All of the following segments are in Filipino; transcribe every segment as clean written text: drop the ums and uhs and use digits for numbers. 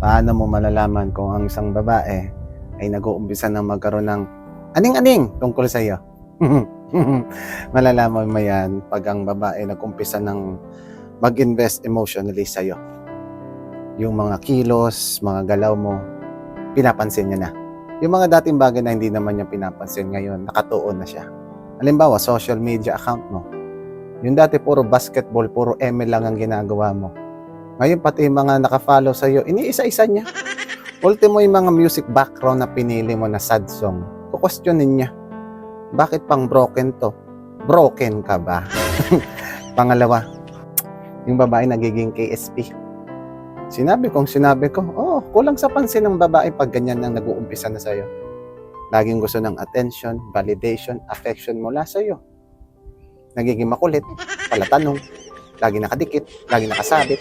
Paano mo malalaman kung ang isang babae ay nag-uumpisa ng magkaroon ng aning-aning tungkol sa iyo? Malalaman mo yan pag ang babae nag-umpisa ng mag-invest emotionally sa iyo. Yung mga kilos, mga galaw mo, pinapansin niya na. Yung mga dating bagay na hindi naman niya pinapansin ngayon, nakatuon na siya. Halimbawa, social media account mo. Yung dati puro basketball, puro ML lang ang ginagawa mo. Ngayon pati yung mga nakafollow sa iyo, iniisa-isa niya. Ultimo yung mga music background na pinili mo na sad song, kukwestiyonin niya. Bakit pang broken to? Broken ka ba? Pangalawa, yung babae nagiging KSP. Sinabi ko, kulang sa pansin ng babae pag ganyan nang nag-uumpisa na sa'yo. Laging gusto ng attention, validation, affection mula sa'yo. Nagiging makulit, palatanong, lagi nakadikit, lagi nakasabit.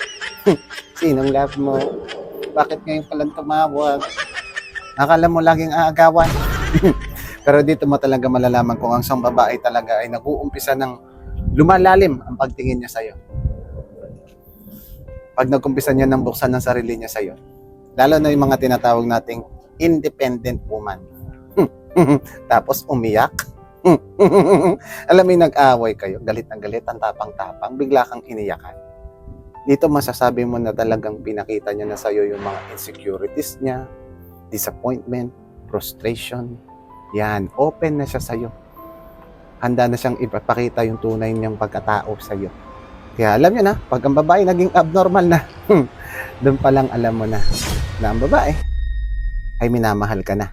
Sinong love mo? Bakit ngayon palang tumawag? Akala mo laging aagawan. Pero dito mo talaga malalaman kung ang isang babae talaga ay nag-uumpisa ng lumalalim ang pagtingin niya sa'yo. Pag nag-umpisa niya ng buksan ng sarili niya sa'yo. Lalo na yung mga tinatawag nating independent woman. Tapos umiyak. Alam mo yung nag-away kayo, galit na galit, ang tapang-tapang, bigla kang iniyakan. Dito masasabi mo na talagang pinakita niya na sa'yo yung mga insecurities niya, disappointment, frustration. Yan, open na siya sa'yo. Handa na siyang ipapakita yung tunay niyang pagkatao sa'yo. Kaya alam niyo na, pag ang babae naging abnormal na, doon pa lang alam mo na ang babae ay minamahal ka na.